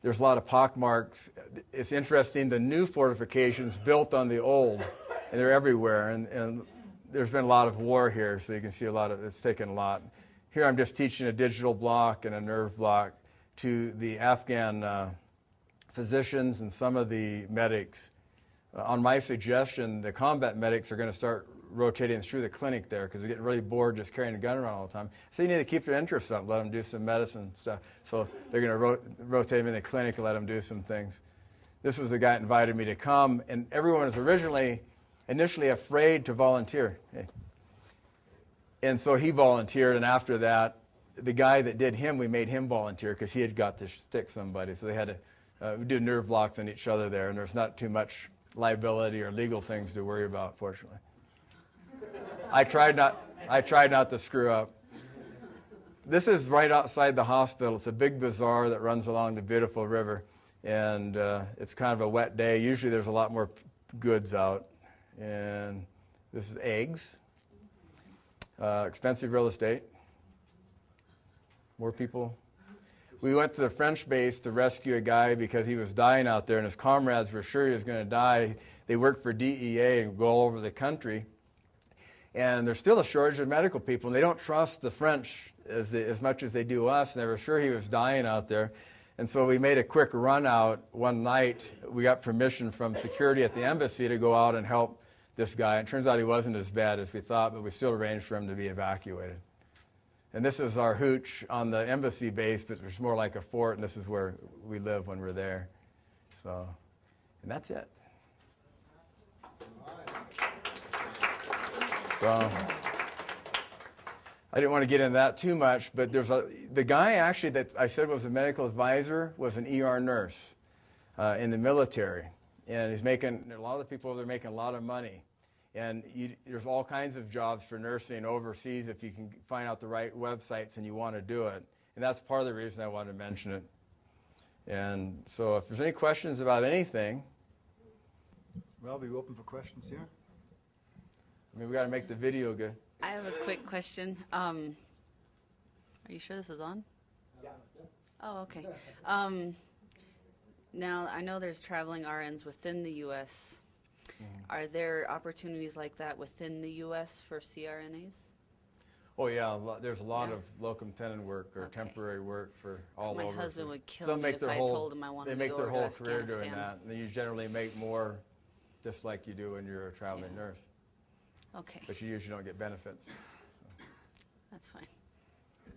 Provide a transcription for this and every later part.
there's a lot of pock marks. It's interesting, the new fortifications built on the old, and they're everywhere. And there's been a lot of war here, so you can see a lot of, it's taken a lot. Here I'm just teaching a digital block and a nerve block to the Afghan physicians and some of the medics. On my suggestion, the combat medics are going to start rotating through the clinic there because they're getting really bored just carrying a gun around all the time. So you need to keep their interest up, let them do some medicine stuff. So they're going to rotate them in the clinic and let them do some things. This was the guy that invited me to come, and everyone was initially afraid to volunteer. Hey. And so he volunteered, and after that, the guy that did him, we made him volunteer because he had got to stick somebody. So they had to do nerve blocks on each other there, and there's not too much liability or legal things to worry about, fortunately. I tried not to screw up. This is right outside the hospital. It's a big bazaar that runs along the beautiful river, and it's kind of a wet day. Usually there's a lot more goods out. And this is eggs, expensive real estate, more people. We went to the French base to rescue a guy because he was dying out there, and his comrades were sure he was going to die. They worked for DEA and go all over the country. And there's still a shortage of medical people, and they don't trust the French as much as they do us, and they were sure he was dying out there. And so we made a quick run out one night. We got permission from security at the embassy to go out and help this guy. It turns out he wasn't as bad as we thought, but we still arranged for him to be evacuated. And this is our hooch on the embassy base, but it's more like a fort, and this is where we live when we're there. So, and that's it. So, I didn't want to get into that too much, but the guy actually that I said was a medical advisor was an ER nurse in the military. And he's making, a lot of the people over there making a lot of money. And there's all kinds of jobs for nursing overseas if you can find out the right websites and you want to do it. And that's part of the reason I wanted to mention it. And so if there's any questions about anything. Well, we're open for questions here. I mean, we got to make the video good. I have a quick question. Are you sure this is on? Yeah. Oh, okay. Now, I know there's traveling RNs within the U.S. Are there opportunities like that within the U.S. for CRNAs? Oh, yeah. There's a lot of locum tenens work or temporary work for all over. My husband would kill me if I told him I wanted to go to Afghanistan. They make their whole career doing that. And you generally make more just like you do when you're a traveling nurse. Okay. But you usually don't get benefits. So. That's fine.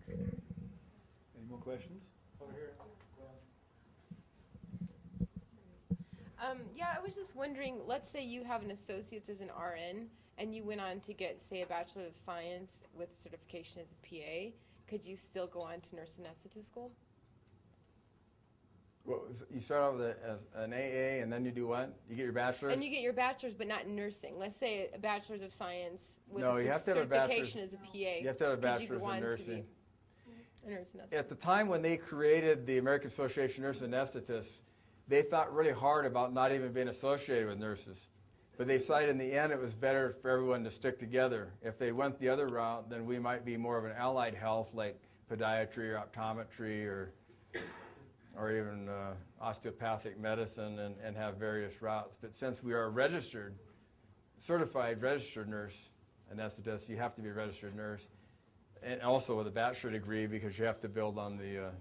Any more questions? Over here. Yeah, I was just wondering, let's say you have an associate's as an RN and you went on to get, say, a Bachelor of Science with certification as a PA. Could you still go on to nurse anesthetist school? Well, you start out with as an AA and then you do what? You get your bachelor's? And you get your bachelor's but not in nursing. Let's say a Bachelor's of Science with certification as a PA. You have to have a bachelor's in nursing. At the time when they created the American Association of Nurse Anesthetists, they thought really hard about not even being associated with nurses. But they decided in the end it was better for everyone to stick together. If they went the other route, then we might be more of an allied health like podiatry or optometry or even osteopathic medicine and have various routes. But since we are a certified registered nurse anesthetist, you have to be a registered nurse. And also with a bachelor degree because you have to build on the,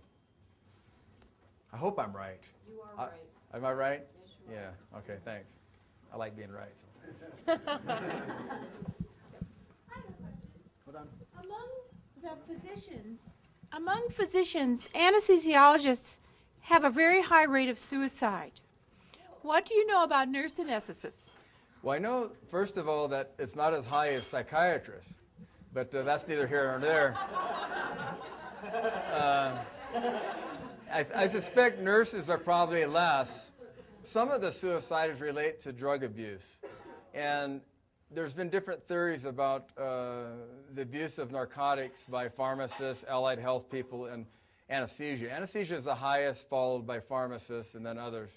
I hope I'm right. You are right. Am I right? Yes, you are. Yeah, okay, thanks. I like being right sometimes. I have a question. Hold on. Among physicians, anesthesiologists have a very high rate of suicide. What do you know about nurse anesthetists? Well, I know, first of all, that it's not as high as psychiatrists, but that's neither here nor there. I suspect nurses are probably less. Some of the suicides relate to drug abuse. And there's been different theories about the abuse of narcotics by pharmacists, allied health people, and anesthesia. Anesthesia is the highest, followed by pharmacists and then others.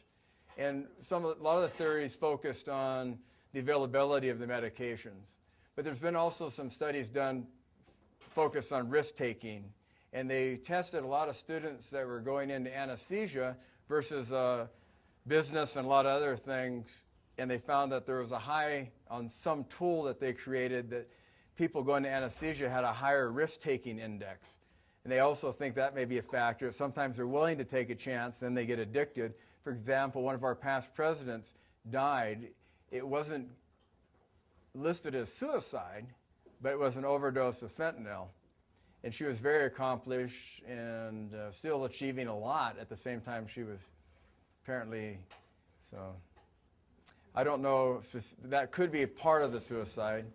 And a lot of the theories focused on the availability of the medications. But there's been also some studies done focused on risk-taking And they tested a lot of students that were going into anesthesia versus business and a lot of other things, and they found that there was a high on some tool that they created that people going to anesthesia had a higher risk-taking index. And they also think that may be a factor. Sometimes they're willing to take a chance, then they get addicted. For example, one of our past presidents died. It wasn't listed as suicide, but it was an overdose of fentanyl. And she was very accomplished and still achieving a lot at the same time she was apparently, so I don't know, that could be a part of the suicide.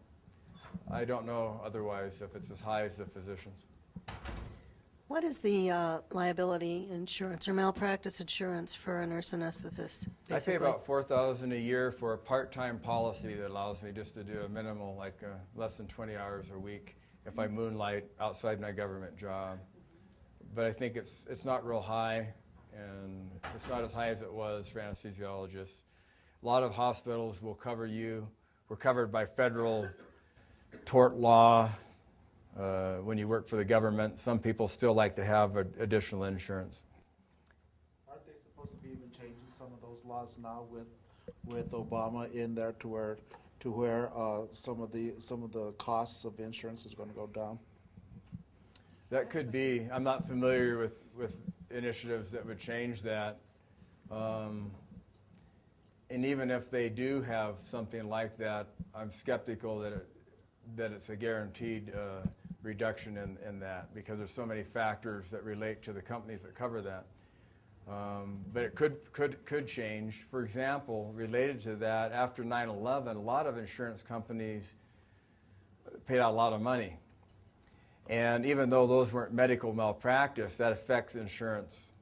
I don't know otherwise if it's as high as the physicians. What is the liability insurance or malpractice insurance for a nurse anesthetist? Basically? I pay about $4,000 a year for a part-time policy that allows me just to do a minimal, like less than 20 hours a week if I moonlight outside my government job. But I think it's not real high, and it's not as high as it was for anesthesiologists. A lot of hospitals will cover you. We're covered by federal tort law. When you work for the government, some people still like to have additional insurance. Aren't they supposed to be even changing some of those laws now with Obama in there to where some of the costs of insurance is going to go down? That could be. I'm not familiar with initiatives that would change that. And even if they do have something like that, I'm skeptical that it's a guaranteed reduction in that, because there's so many factors that relate to the companies that cover that. But it could change. For example, related to that, after 9/11, a lot of insurance companies paid out a lot of money. And even though those weren't medical malpractice, that affects insurance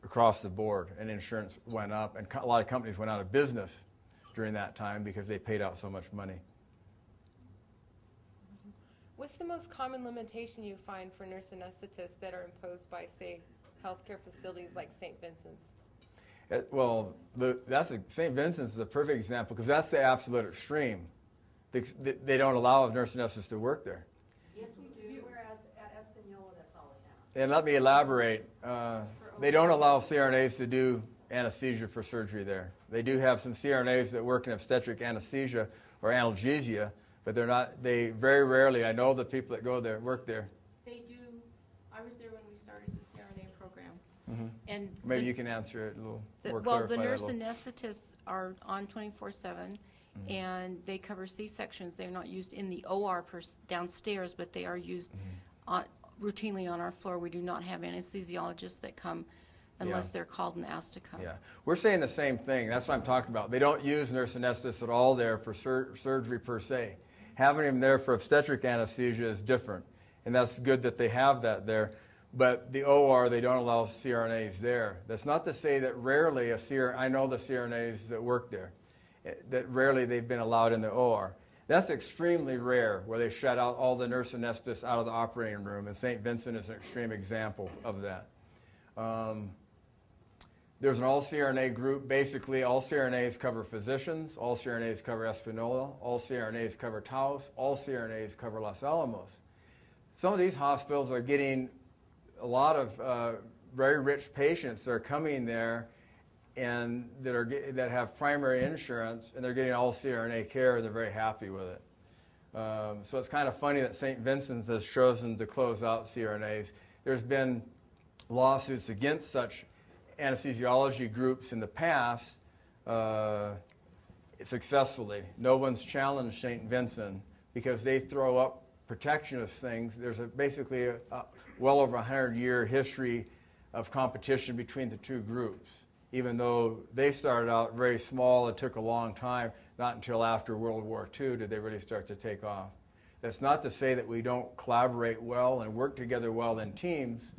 across the board, and insurance went up, and a lot of companies went out of business during that time because they paid out so much money. What's the most common limitation you find for nurse anesthetists that are imposed by, say, healthcare facilities like St. Vincent's? St. Vincent's is a perfect example, because that's the absolute extreme. They don't allow nurse anesthetists to work there. Yes, we do. Whereas at Espanola, that's all they have. And let me elaborate. They don't allow CRNAs to do anesthesia for surgery there. They do have some CRNAs that work in obstetric anesthesia or analgesia, but they very rarely, I know the people that go there, work there. They do. I was there when we started the CRNA program. Mm-hmm. And maybe you can answer it a little more well, the clarify nurse that anesthetists are on 24/7, and they cover C-sections. They're not used in the OR downstairs, but they are used routinely on our floor. We do not have anesthesiologists that come unless they're called and asked to come. Yeah, we're saying the same thing. That's what I'm talking about. They don't use nurse anesthetists at all there for surgery per se. Having them there for obstetric anesthesia is different, and that's good that they have that there. But the OR, they don't allow CRNAs there. That's not to say that rarely I know the CRNAs that work there, that rarely they've been allowed in the OR. That's extremely rare, where they shut out all the nurse anesthetists out of the operating room, and St. Vincent is an extreme example of that. There's an all-CRNA group. Basically, all CRNAs cover physicians, all CRNAs cover Espanola, all CRNAs cover Taos, all CRNAs cover Los Alamos. Some of these hospitals are getting a lot of very rich patients that are coming there and that have primary insurance, and they're getting all CRNA care, and they're very happy with it. So it's kind of funny that St. Vincent's has chosen to close out CRNAs. There's been lawsuits against such anesthesiology groups in the past successfully. No one's challenged St. Vincent because they throw up protectionist things. There's basically a well over 100-year history of competition between the two groups, even though they started out very small. It took a long time. Not until after World War II did they really start to take off. That's not to say that we don't collaborate well and work together well in teams.